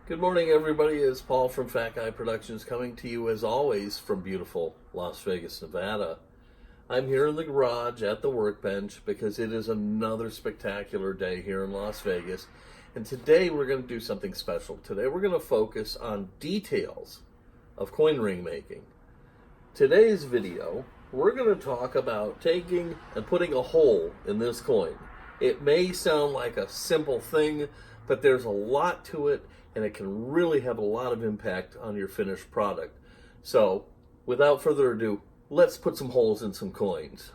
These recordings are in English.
Good morning, everybody. It's Paul from Fat Guy Productions coming to you, as always, from beautiful Las Vegas, Nevada. I'm here in the garage at the workbench because it is another spectacular day here in Las Vegas. And today we're going to do something special. Today we're going to focus on details of coin ring making. Today's video, we're going to talk about taking and putting a hole in this coin. It may sound like a simple thing, but there's a lot to it, and it can really have a lot of impact on your finished product. So, without further ado, let's put some holes in some coins.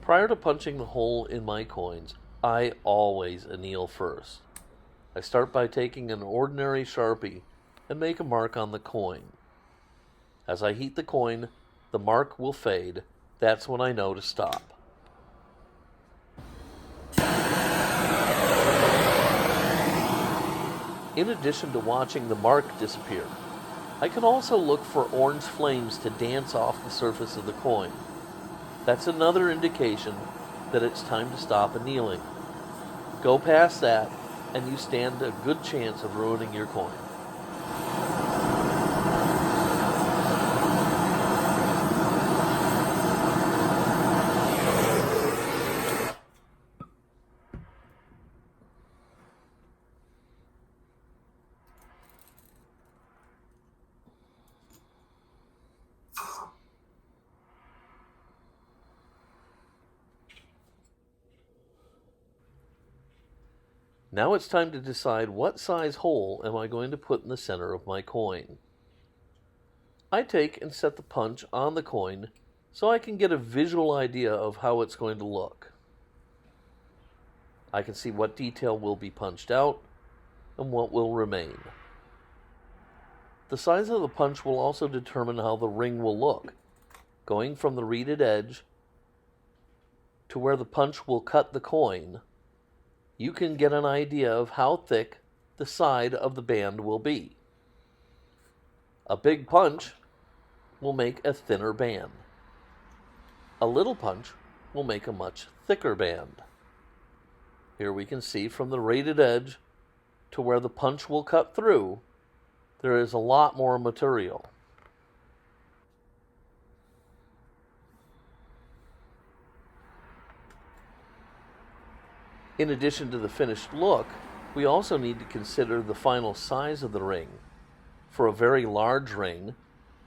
Prior to punching the hole in my coins, I always anneal first. I start by taking an ordinary Sharpie and make a mark on the coin. As I heat the coin, the mark will fade. That's when I know to stop. In addition to watching the mark disappear, I can also look for orange flames to dance off the surface of the coin. That's another indication that it's time to stop annealing. Go past that, and you stand a good chance of ruining your coin. Now it's time to decide what size hole am I going to put in the center of my coin. I take and set the punch on the coin so I can get a visual idea of how it's going to look. I can see what detail will be punched out and what will remain. The size of the punch will also determine how the ring will look, going from the reeded edge to where the punch will cut the coin. You can get an idea of how thick the side of the band will be. A big punch will make a thinner band. A little punch will make a much thicker band. Here we can see from the rated edge to where the punch will cut through, there is a lot more material. In addition to the finished look, we also need to consider the final size of the ring. For a very large ring,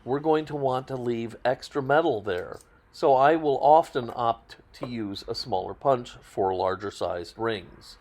we're going to want to leave extra metal there, so I will often opt to use a smaller punch for larger sized rings.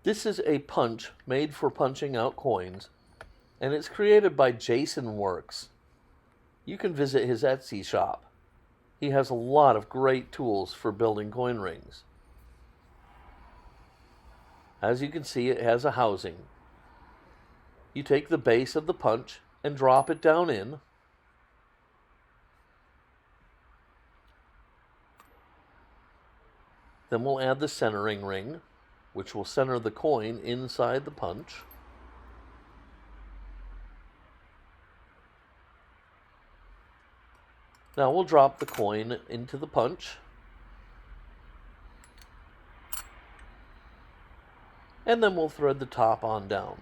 This is a punch made for punching out coins, and it's created by Jason Works. You can visit his Etsy shop. He has a lot of great tools for building coin rings. As you can see, it has a housing. You take the base of the punch and drop it down in. Then we'll add the centering ring, which will center the coin inside the punch. Now we'll drop the coin into the punch. And then we'll thread the top on down.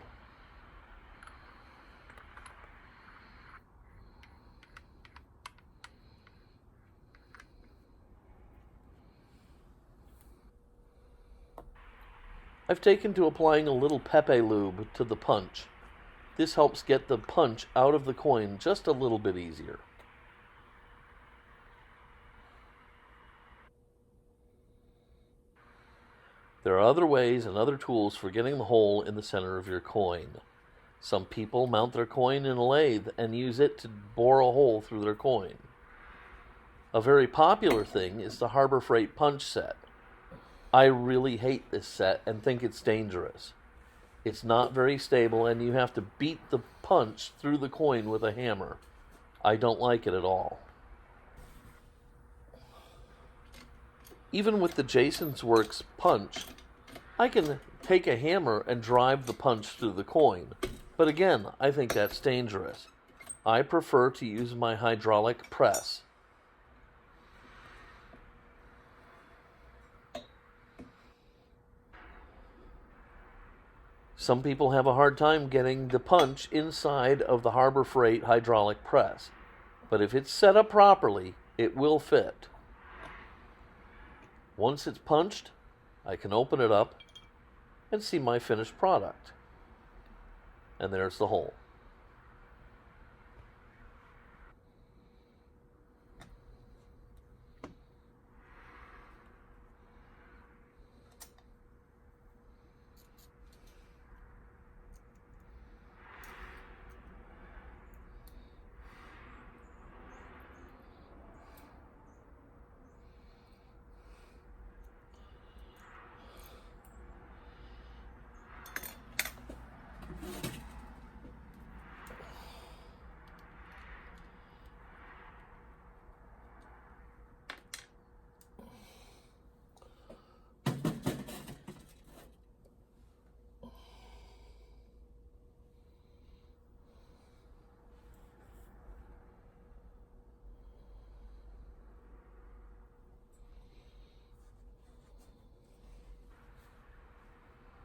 I've taken to applying a little Pepe lube to the punch. This helps get the punch out of the coin just a little bit easier. There are other ways and other tools for getting the hole in the center of your coin. Some people mount their coin in a lathe and use it to bore a hole through their coin. A very popular thing is the Harbor Freight punch set. I really hate this set and think it's dangerous. It's not very stable, and you have to beat the punch through the coin with a hammer. I don't like it at all. Even with the Jason's Works punch, I can take a hammer and drive the punch through the coin. But again, I think that's dangerous. I prefer to use my hydraulic press. Some people have a hard time getting the punch inside of the Harbor Freight hydraulic press. But if it's set up properly, it will fit. Once it's punched, I can open it up and see my finished product. And there's the hole.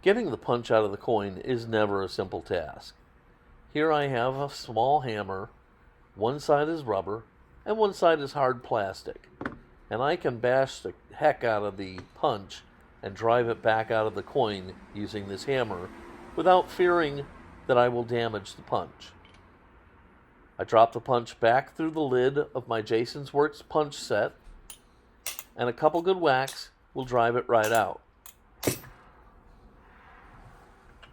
Getting the punch out of the coin is never a simple task. Here I have a small hammer, one side is rubber, and one side is hard plastic. And I can bash the heck out of the punch and drive it back out of the coin using this hammer without fearing that I will damage the punch. I drop the punch back through the lid of my Jason's Works punch set, and a couple good whacks will drive it right out.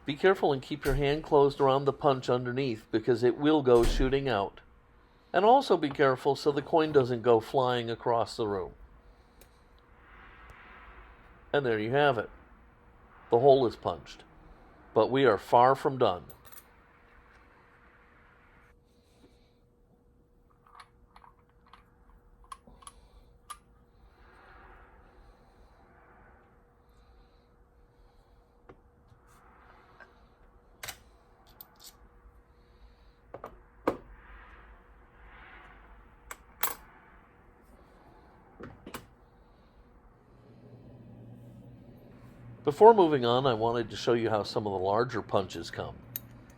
Be careful and keep your hand closed around the punch underneath because it will go shooting out. And also be careful so the coin doesn't go flying across the room. And there you have it. The hole is punched. But we are far from done. Before moving on, I wanted to show you how some of the larger punches come.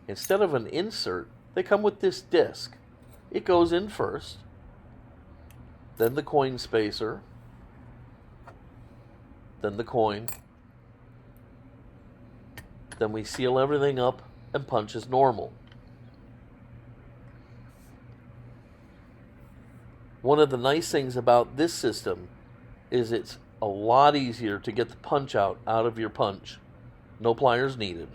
Instead of an insert, they come with this disc. It goes in first, then the coin spacer, then the coin, then we seal everything up and punch as normal. One of the nice things about this system is it's a lot easier to get the punch out of your punch. No pliers needed.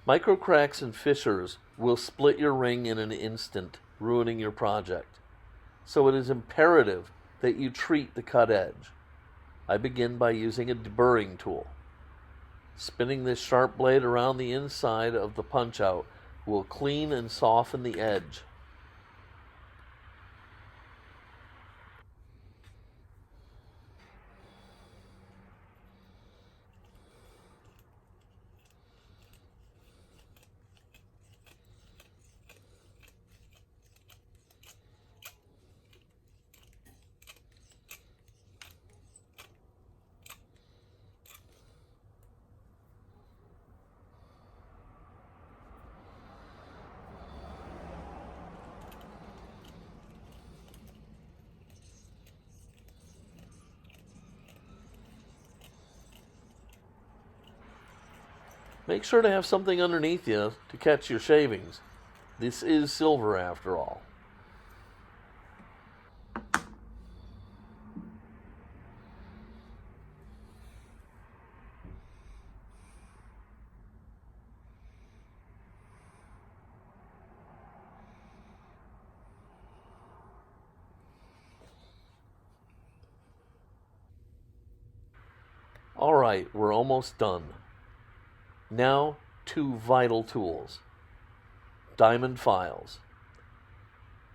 Micro cracks and fissures will split your ring in an instant, ruining your project. So it is imperative that you treat the cut edge. I begin by using a deburring tool. Spinning this sharp blade around the inside of the punch out will clean and soften the edge. Make sure to have something underneath you to catch your shavings. This is silver after all. Alright, we're almost done. Now, 2 vital tools. Diamond files.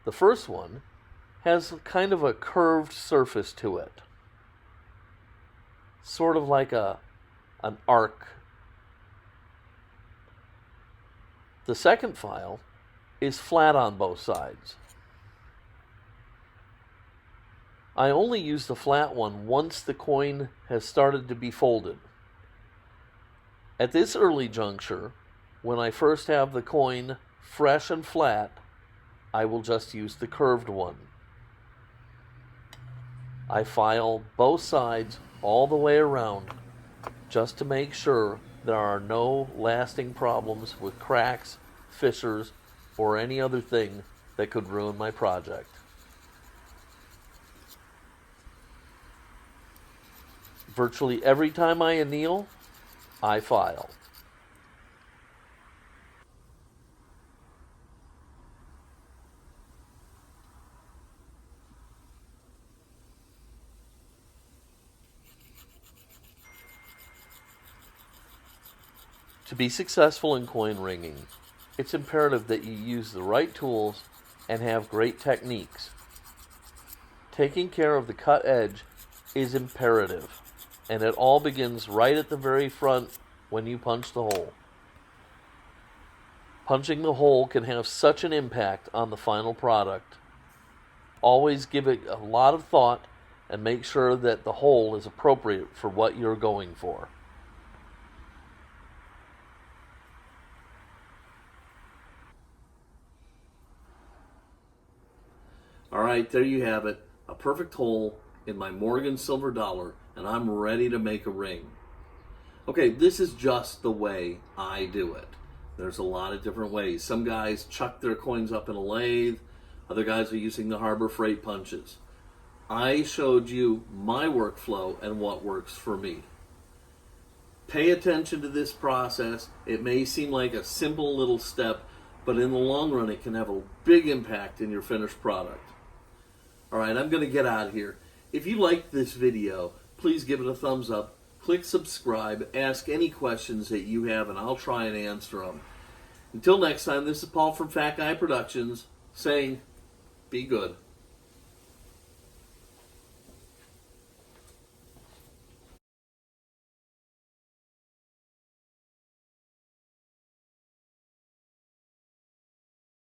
The first one has kind of a curved surface to it. Sort of like an arc. The second file is flat on both sides. I only use the flat one once the coin has started to be folded. At this early juncture, when I first have the coin fresh and flat, I will just use the curved one. I file both sides all the way around just to make sure there are no lasting problems with cracks, fissures, or any other thing that could ruin my project. Virtually every time I anneal, I file. To be successful in coin ringing, it's imperative that you use the right tools and have great techniques. Taking care of the cut edge is imperative, and it all begins right at the very front when you punch the hole. Punching the hole can have such an impact on the final product. Always give it a lot of thought and make sure that the hole is appropriate for what you're going for. Alright, there you have it. A perfect hole in my Morgan silver dollar, and I'm ready to make a ring. Okay, this is just the way I do it. There's a lot of different ways. Some guys chuck their coins up in a lathe. Other guys are using the Harbor Freight punches. I showed you my workflow and what works for me. Pay attention to this process. It may seem like a simple little step, but in the long run it can have a big impact in your finished product. Alright, I'm going to get out of here. If you liked this video, please give it a thumbs up, click subscribe, ask any questions that you have, and I'll try and answer them. Until next time, this is Paul from Fat Guy Productions saying, be good.